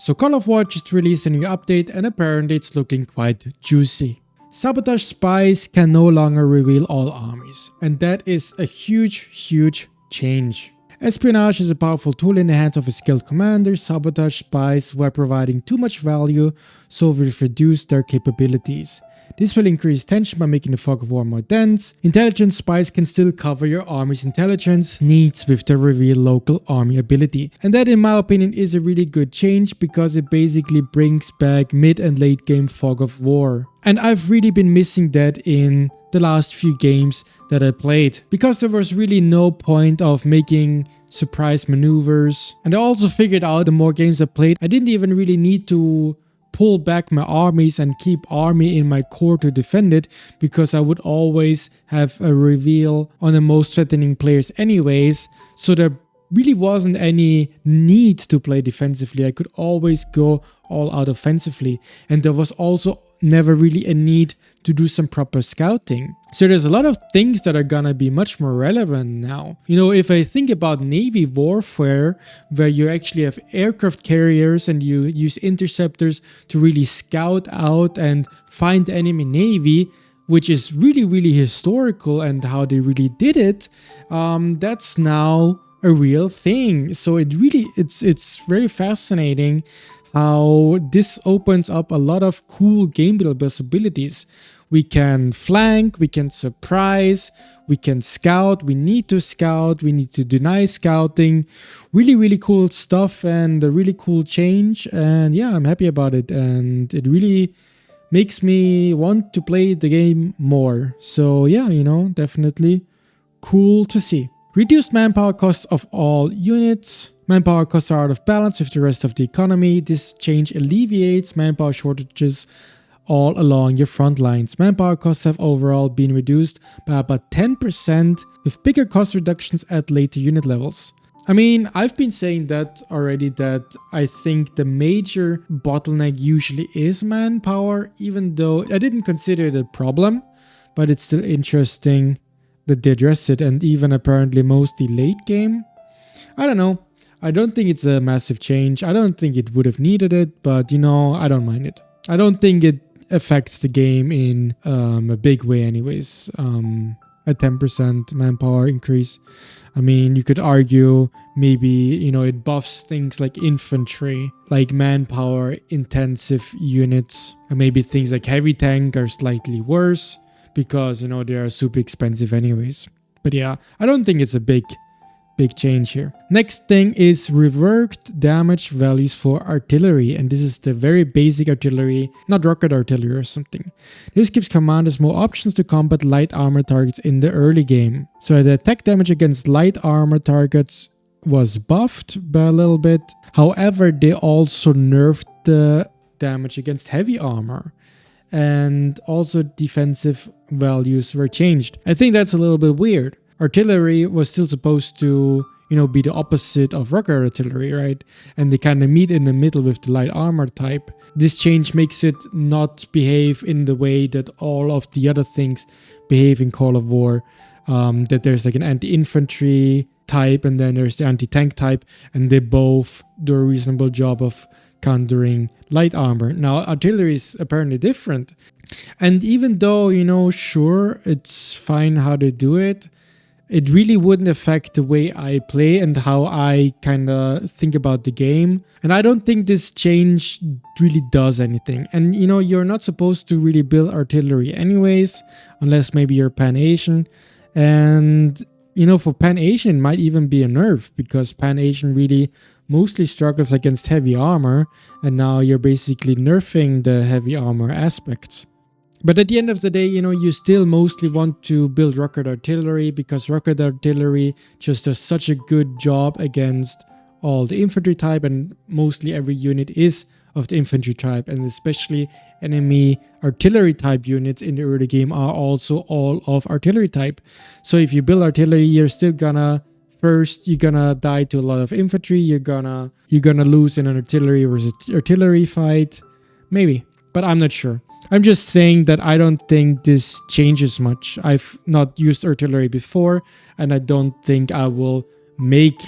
So Call of War just released a new update and apparently it's looking quite juicy. Sabotage spies can no longer reveal all armies, and that is a huge change. Espionage is a powerful tool in the hands of a skilled commander. Sabotage spies were providing too much value, so we've reduced their capabilities. This will increase tension by making the fog of war more dense. Intelligence spies can still cover your army's intelligence needs with the reveal local army ability. And that in my opinion is a really good change because it basically brings back mid and late game fog of war. And I've really been missing that in the last few games that I played because there was really no point of making surprise maneuvers. And I also figured out the more games I played, I didn't even really need to pull back my armies and keep army in my core to defend it because I would always have a reveal on the most threatening players anyways, so there really wasn't any need to play defensively. I could always go all out offensively, and there was also never really a need to do some proper scouting. So there's a lot of things that are gonna be much more relevant now. You know, if I think about Navy warfare, where you actually have aircraft carriers and you use interceptors to really scout out and find the enemy navy, which is really historical and how they really did it, that's now a real thing. So it's very fascinating how this opens up a lot of cool game build possibilities. We can flank, we can surprise, we can scout, we need to deny scouting. Really cool stuff and a really cool change, and yeah, I'm happy about it, and it really makes me want to play the game more. So yeah, you know, definitely cool to see. Reduced manpower costs of all units. Manpower costs are out of balance with the rest of the economy. This change alleviates manpower shortages all along your front lines. Manpower costs have overall been reduced by about 10% with bigger cost reductions at later unit levels. I mean, I've been saying that already, that I think the major bottleneck usually is manpower, even though I didn't consider it a problem, but it's still interesting that they address it, and even apparently mostly late game. I don't know. I don't think it's a massive change. I don't think it would have needed it, but you know, I don't mind it. I don't think it affects the game in a big way anyways. A 10% manpower increase. I mean, you could argue maybe, you know, it buffs things like infantry, like manpower intensive units, and maybe things like heavy tank are slightly worse because, you know, they are super expensive anyways. But yeah, I don't think it's a big change here. Next thing is reworked damage values for artillery, and this is the very basic artillery, not rocket artillery or something. This gives commanders more options to combat light armor targets in the early game. So the attack damage against light armor targets was buffed by a little bit. However, they also nerfed the damage against heavy armor, and also defensive values were changed. I think that's a little bit weird. Artillery was still supposed to, you know, be the opposite of rocket artillery, right? And they kind of meet in the middle with the light armor type. This change makes it not behave in the way that all of the other things behave in Call of War. That there's like an anti-infantry type and then there's the anti-tank type, and they both do a reasonable job of countering light armor. Now, artillery is apparently different. And even though, you know, sure, it's fine how they do it, it really wouldn't affect the way I play and how I kind of think about the game. And I don't think this change really does anything. And you know, you're not supposed to really build artillery anyways, unless maybe you're Pan-Asian. And you know, for Pan-Asian it might even be a nerf, because Pan-Asian really mostly struggles against heavy armor, and now you're basically nerfing the heavy armor aspects. But at the end of the day, you know, you still mostly want to build rocket artillery, because rocket artillery just does such a good job against all the infantry type, and mostly every unit is of the infantry type, and especially enemy artillery type units in the early game are also all of artillery type. So if you build artillery, you're still gonna you're gonna die to a lot of infantry, you're gonna lose in an artillery versus artillery fight, maybe, but I'm not sure. I'm just saying that I don't think this changes much. I've not used artillery before, and I don't think I will make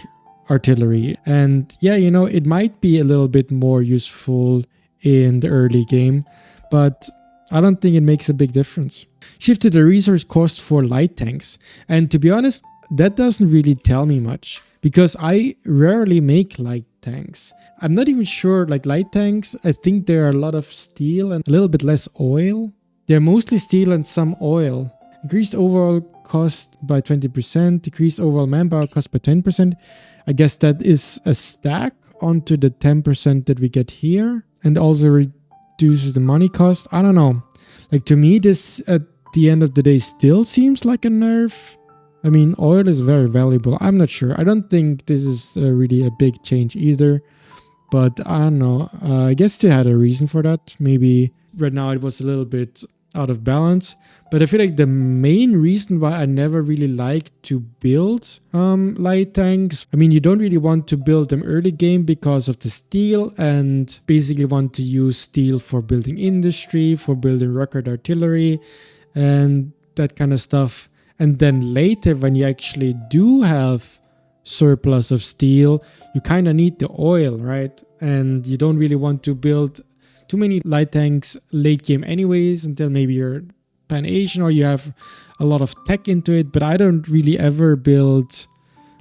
artillery. And yeah, it might be a little bit more useful in the early game, but I don't think it makes a big difference. Shifted the resource cost for light tanks. And to be honest, that doesn't really tell me much because I rarely make light tanks. I'm not even sure, like light tanks, I think there are a lot of steel and a little bit less oil. They're mostly steel and some oil. Increased overall cost by 20%, decreased overall manpower cost by 10%. I guess that is a stack onto the 10% that we get here, and also reduces the money cost. I don't know. Like, to me, this at the end of the day still seems like a nerf. I mean, oil is very valuable. I'm not sure. I don't think this is really a big change either. But I don't know. I guess they had a reason for that. Maybe right now it was a little bit out of balance. But I feel like the main reason why I never really like to build light tanks, I mean, you don't really want to build them early game because of the steel, and basically want to use steel for building industry, for building rocket artillery and that kind of stuff. And then later, when you actually do have surplus of steel, you kind of need the oil, right? And you don't really want to build too many light tanks late game anyways, until maybe you're Pan-Asian or you have a lot of tech into it. But I don't really ever build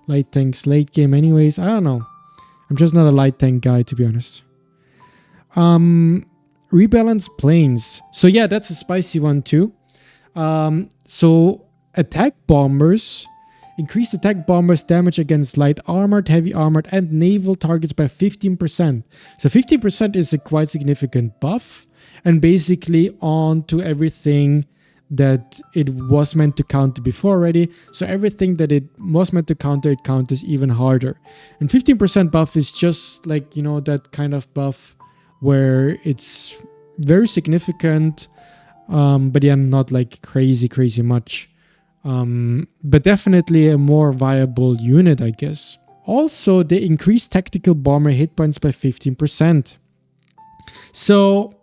light tanks late game anyways. I don't know. I'm just not a light tank guy, to be honest. Rebalance planes. So yeah, that's a spicy one too. So attack bombers. Increased attack bombers damage against light armored, heavy armored, and naval targets by 15%. So 15% is a quite significant buff, and basically on to everything that it was meant to counter before already. So everything that it was meant to counter, it counters even harder. And 15% buff is just like, that kind of buff where it's very significant, but yeah, not like crazy much. But definitely a more viable unit, I guess. Also, they increased tactical bomber hit points by 15%. So,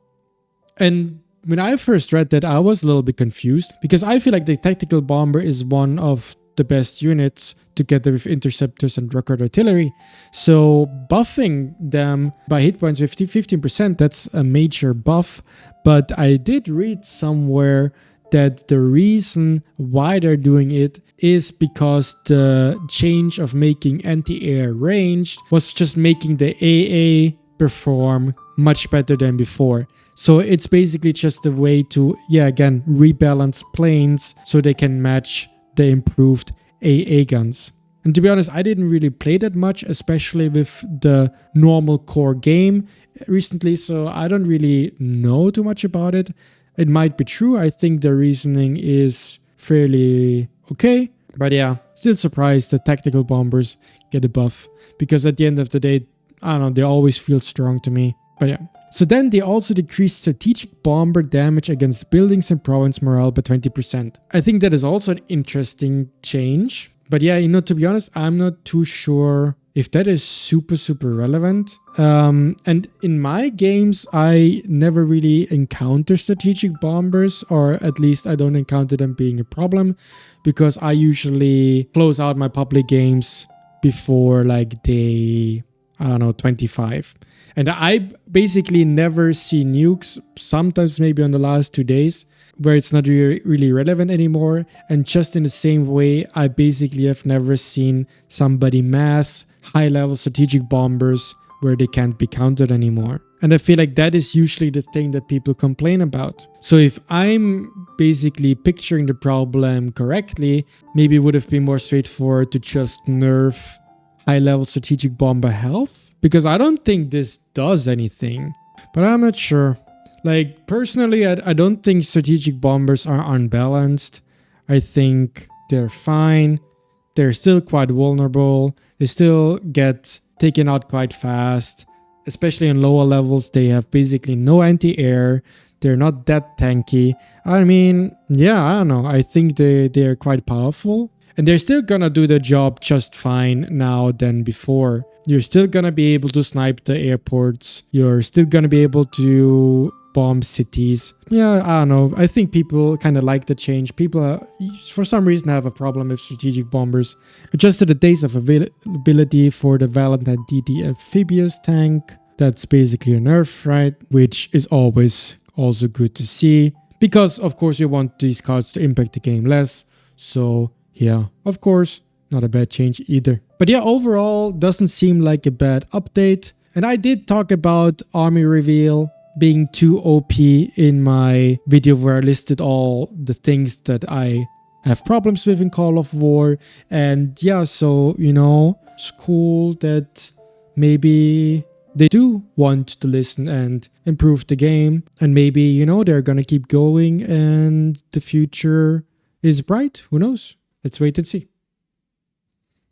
and when I first read that, I was a little bit confused because I feel like the tactical bomber is one of the best units together with interceptors and rocket artillery. So buffing them by hit points with 15%, that's a major buff. But I did read somewhere that the reason why they're doing it is because the change of making anti-air ranged was just making the AA perform much better than before. So it's basically just a way to, again, rebalance planes so they can match the improved AA guns. And to be honest, I didn't really play that much, especially with the normal core game recently, so I don't really know too much about it. It might be true. I think the reasoning is fairly okay. But yeah, still surprised that tactical bombers get a buff. Because at the end of the day, I don't know, they always feel strong to me. But yeah. So then they also decreased strategic bomber damage against buildings and province morale by 20%. I think that is also an interesting change. But yeah, to be honest, I'm not too sure if that is super relevant. And in my games, I never really encounter strategic bombers, or at least I don't encounter them being a problem, because I usually close out my public games before like day, 25. And I basically never see nukes, sometimes maybe on the last 2 days, where it's not really relevant anymore. And just in the same way, I basically have never seen somebody mass high-level strategic bombers where they can't be countered anymore. And I feel like that is usually the thing that people complain about. So if I'm basically picturing the problem correctly, maybe it would have been more straightforward to just nerf high-level strategic bomber health, because I don't think this does anything. But I'm not sure. Like, personally, I don't think strategic bombers are unbalanced. I think they're fine. They're still quite vulnerable. They still get taken out quite fast. Especially on lower levels, they have basically no anti-air. They're not that tanky. I mean, yeah, I don't know. I think they're quite powerful. And they're still gonna do the job just fine now than before. You're still gonna be able to snipe the airports. You're still gonna be able to bomb cities. Yeah, I don't know. I think people kind of like the change. People, for some reason, have a problem with strategic bombers. Adjusted the days of availability for the Valentine DD amphibious tank. That's basically a nerf, right? Which is always also good to see. Because, of course, you want these cards to impact the game less. So, yeah, of course, not a bad change either. But yeah, overall, doesn't seem like a bad update. And I did talk about Army Reveal being too OP in my video where I listed all the things that I have problems with in Call of War. And yeah, so, you know, it's cool that maybe they do want to listen and improve the game. And maybe, you know, they're gonna keep going and the future is bright. Who knows? Let's wait and see.